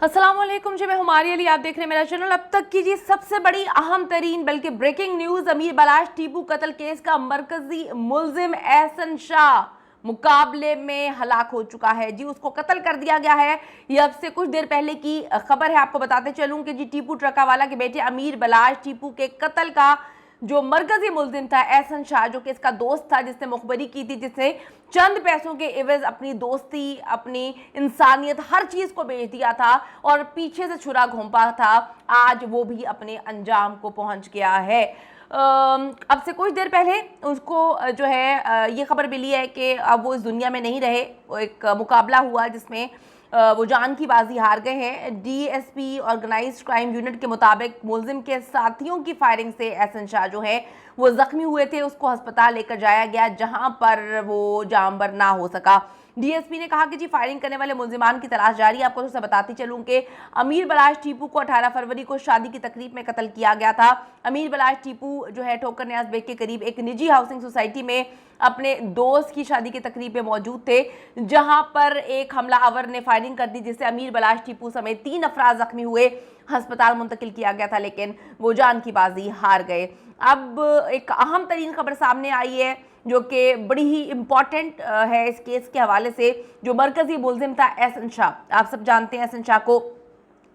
अस्सलाम वालेकुम जी, मैं हुमारी अली, आप देख रहे हैं मेरा चैनल। अब तक की जी सबसे बड़ी अहम तरीन बल्कि ब्रेकिंग न्यूज, अमीर बलाश टीपू कत्ल केस का मरकजी मुल्जिम एहसन शाह मुकाबले में हलाक हो चुका है जी। उसको कत्ल कर दिया गया है। ये अब से कुछ देर पहले की खबर है। आपको बताते चलूं कि जी टीपू ट्रकावाला के बेटे अमीर बलाश टीपू के कत्ल का जो मरकजी मुल्जिम था एहसन शाह, जो कि इसका दोस्त था, जिसने मुखबरी की थी, जिसने चंद पैसों के एवज अपनी दोस्ती, अपनी इंसानियत, हर चीज को बेच दिया था और पीछे से छुरा घोंपा था, आज वो भी अपने अंजाम को पहुंच गया है। अब से कुछ देर पहले उसको जो है ये खबर मिली है कि अब वो इस दुनिया में नहीं रहे। वो एक मुकाबला हुआ जिसमें वो जान की बाजी हार गए हैं। डीएसपी ऑर्गेनाइज्ड क्राइम यूनिट के मुताबिक मुलजिम के साथियों की फायरिंग से एहसन शाह जो है वो जख्मी हुए थे। उसको अस्पताल लेकर जाया गया जहां पर वो जामबर ना हो सका। डीएसपी ने कहा कि जी फायरिंग करने वाले मुलजिमान की तलाश जारी है। आपको तो बताती चलूं कि अमीर बलाश टीपू को 18 फरवरी को शादी की तकरीब में कत्ल किया गया था। अमीर बलाश टीपू जो है ठोकर न्याज बेग के करीब एक निजी हाउसिंग सोसाइटी में अपने दोस्त की शादी की तकरीब में मौजूद थे, जहां पर एक हमलावर ने फायरिंग कर दी, जिससे अमीर बलाश टीपू समेत 3 अफराद जख्मी हुए। अस्पताल मुंतकिल किया गया था लेकिन वो जान की बाजी हार गए। अब एक अहम तरीन खबर सामने आई है जो कि बड़ी ही इंपॉर्टेंट है इस केस के हवाले से। जो मरकजी मुल्जिम था एहसन शाह, आप सब जानते हैं एहसन शाह को,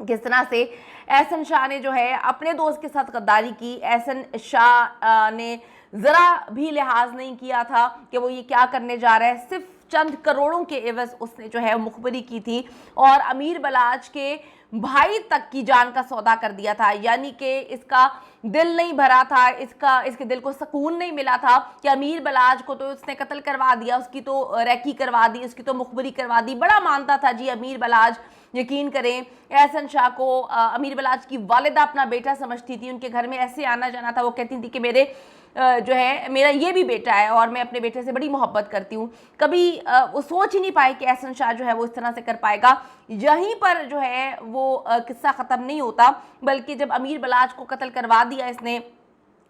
किस तरह से एहसन शाह ने जो है अपने दोस्त के साथ गद्दारी की। एहसन शाह ने जरा भी लिहाज नहीं किया था कि वो ये क्या करने जा रहा है। सिर्फ चंद करोड़ों के एवज उसने जो है मुखबरी की थी और अमीर बलाच के भाई तक की जान का सौदा कर दिया था। यानी कि इसका दिल नहीं भरा था, इसके दिल को सुकून नहीं मिला था कि अमीर बलाज को तो उसने कत्ल करवा दिया, उसकी तो रैकी करवा दी, उसकी तो मुखबरी करवा दी। बड़ा मानता था जी अमीर बलाज। यकीन करें एहसन शाह को अमीर बलाज की वालिदा अपना बेटा समझती थी। उनके घर में ऐसे आना जाना था। वो कहती थी कि मेरे जो है मेरा ये भी बेटा है और मैं अपने बेटे से बड़ी मोहब्बत करती हूँ। कभी वो सोच ही नहीं पाए कि एहसन शाह जो है वो इस तरह से कर पाएगा। यहीं पर जो है वो किस्सा ख़त्म नहीं होता, बल्कि जब अमीर बलाज को कत्ल करवा दिया इसने,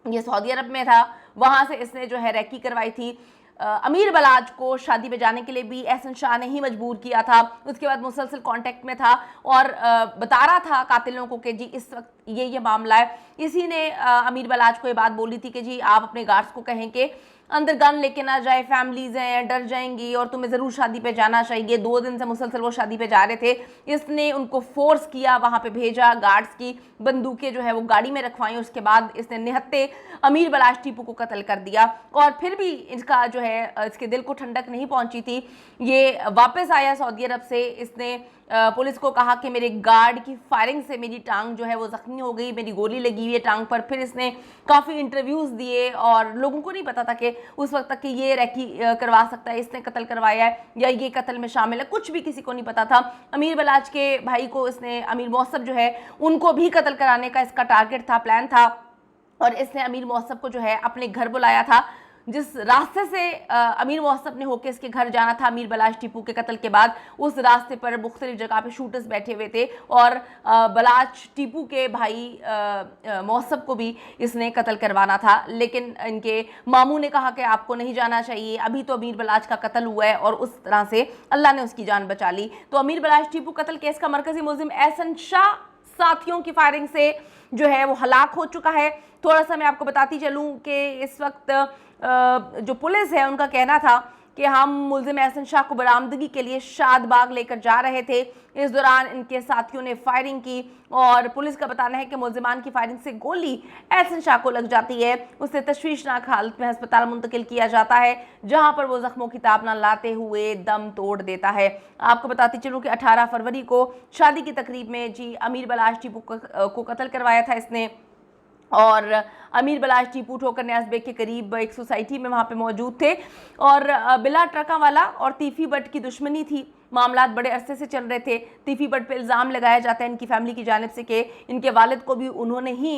ये सऊदी अरब में था, वहाँ से इसने जो है रैकी करवाई थी। अमीर बलाज को शादी में जाने के लिए भी एहसन शाह ने ही मजबूर किया था। उसके बाद मुसलसल कांटेक्ट में था और बता रहा था कातिलों को कि जी इस वक्त ये मामला है। इसी ने अमीर बलाज को ये बात बोली थी कि जी आप अपने गार्ड्स को कहें कि अंदर गन लेके ना जाए, फैमिलीज हैं डर जाएंगी और तुम्हें ज़रूर शादी पे जाना चाहिए। 2 दिन से मुसलसल वो शादी पे जा रहे थे। इसने उनको फोर्स किया, वहाँ पे भेजा, गार्ड्स की बंदूकें जो है वो गाड़ी में रखवाई। उसके बाद इसने निहत्ते अमीर बलाश टीपू को कत्ल कर दिया और फिर भी इसका जो है इसके दिल को ठंडक नहीं पहुंची थी। ये वापस आया सऊदी अरब से। इसने पुलिस को कहा कि मेरे गार्ड की फायरिंग से मेरी टांग जो है वो जख्मी हो गई, मेरी गोली लगी हुई है टांग पर। फिर इसने काफ़ी इंटरव्यूज़ दिए और लोगों को नहीं पता था कि उस वक्त तक कि ये रैकी करवा सकता है, इसने कत्ल करवाया है या ये कत्ल में शामिल है, कुछ भी किसी को नहीं पता था। अमीर बलाज के भाई को इसने, अमीर मौसब जो है उनको भी कत्ल कराने का इसका टारगेट था, प्लान था और इसने अमीर मौसब को जो है अपने घर बुलाया था। जिस रास्ते से अमीर मौसब ने होकर इसके घर जाना था अमीर बलाश टीपू के कत्ल के बाद, उस रास्ते पर मुख्तलिफ जगह पे शूटर्स बैठे हुए थे और बलाश टीपू के भाई मौसब को भी इसने कत्ल करवाना था। लेकिन इनके मामू ने कहा कि आपको नहीं जाना चाहिए, अभी तो अमीर बलाश का कत्ल हुआ है और उस तरह से अल्लाह ने उसकी जान बचा ली। तो अमीर बलाश टीपू कत्ल केस का मरकजी मुल्जिम एहसन शाह साथियों की फायरिंग से जो है वो हलाक हो चुका है। थोड़ा सा मैं आपको बताती चलूं कि इस वक्त जो पुलिस है उनका कहना था कि हम मुल्जिम एहसन शाह को बरामदगी के लिए शादबाग लेकर जा रहे थे। इस दौरान इनके साथियों ने फायरिंग की और पुलिस का बताना है कि मुल्जिमान की फायरिंग से गोली एहसन शाह को लग जाती है। उसे तशवीशनाक हालत में अस्पताल मुंतकिल किया जाता है, जहां पर वो जख्मों की ताब न लाते हुए दम तोड़ देता है। आपको बताती चलूँ कि 18 फरवरी को शादी की तकरीब में जी अमीर बलाश टीपू को कत्ल करवाया था इसने और अमीर बलाश टीपू ठोकर न्याज बेग के करीब एक सोसाइटी में वहाँ पे मौजूद थे और बिला ट्रकावाला और तीफी बट की दुश्मनी थी। मामला बड़े अरसे से चल रहे थे। तीफी बट पे इल्ज़ाम लगाया जाता है इनकी फैमिली की जानिब से कि इनके वालिद को भी उन्होंने ही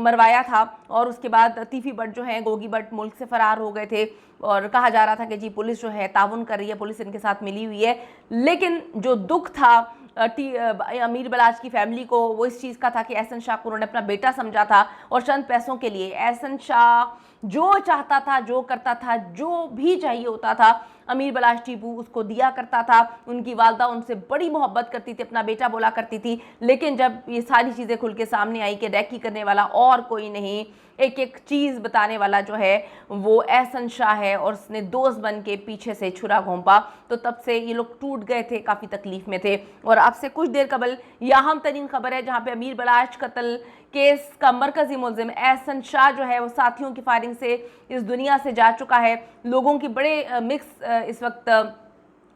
मरवाया था और उसके बाद तीफी बट जो है गोगी बट मुल्क से फ़रार हो गए थे और कहा जा रहा था कि जी पुलिस जो है ताउन कर रही है, पुलिस इनके साथ मिली हुई है। लेकिन जो दुख था अमीर बलाज की फैमिली को वो इस चीज़ का था कि एहसन शाह को उन्होंने अपना बेटा समझा था और चंद पैसों के लिए एहसन शाह जो चाहता था, जो करता था, जो भी चाहिए होता था अमीर बलाश टीपू उसको दिया करता था। उनकी वालदा उनसे बड़ी मोहब्बत करती थी, अपना बेटा बोला करती थी। लेकिन जब ये सारी चीज़ें खुल के सामने आई कि रैकी करने वाला और कोई नहीं, एक एक चीज़ बताने वाला जो है वो एहसन शाह है और उसने दोस्त बन के पीछे से छुरा घोंपा, तो तब से ये लोग टूट गए थे, काफ़ी तकलीफ में थे। और अब से कुछ देर कबल यह अहम तरीन खबर है जहाँ पे अमीर बलाश कत्ल केस का मरकजी मुलजिम एहसन शाह जो है वो साथियों की फायरिंग से इस दुनिया से जा चुका है। लोगों की बड़े मिक्स इस वक्त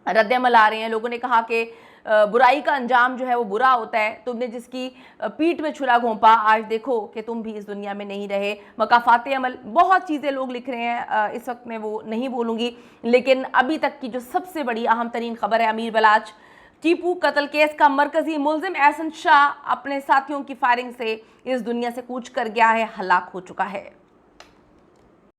रद्दमल आ रहे हैं। लोगों ने कहा कि बुराई का अंजाम जो है वो बुरा होता है, तुमने जिसकी पीठ में छुरा घोंपा, आज देखो कि तुम भी इस दुनिया में नहीं रहे। मकाफात अमल, बहुत चीज़ें लोग लिख रहे हैं, इस वक्त मैं वो नहीं बोलूँगी। लेकिन अभी तक की जो सबसे बड़ी अहम तरीन खबर है, अमीर बलाश टीपू कत्ल केस का मरकजी मुलजिम एहसन शाह अपने साथियों की फायरिंग से इस दुनिया से कूच कर गया है, हलाक हो चुका है।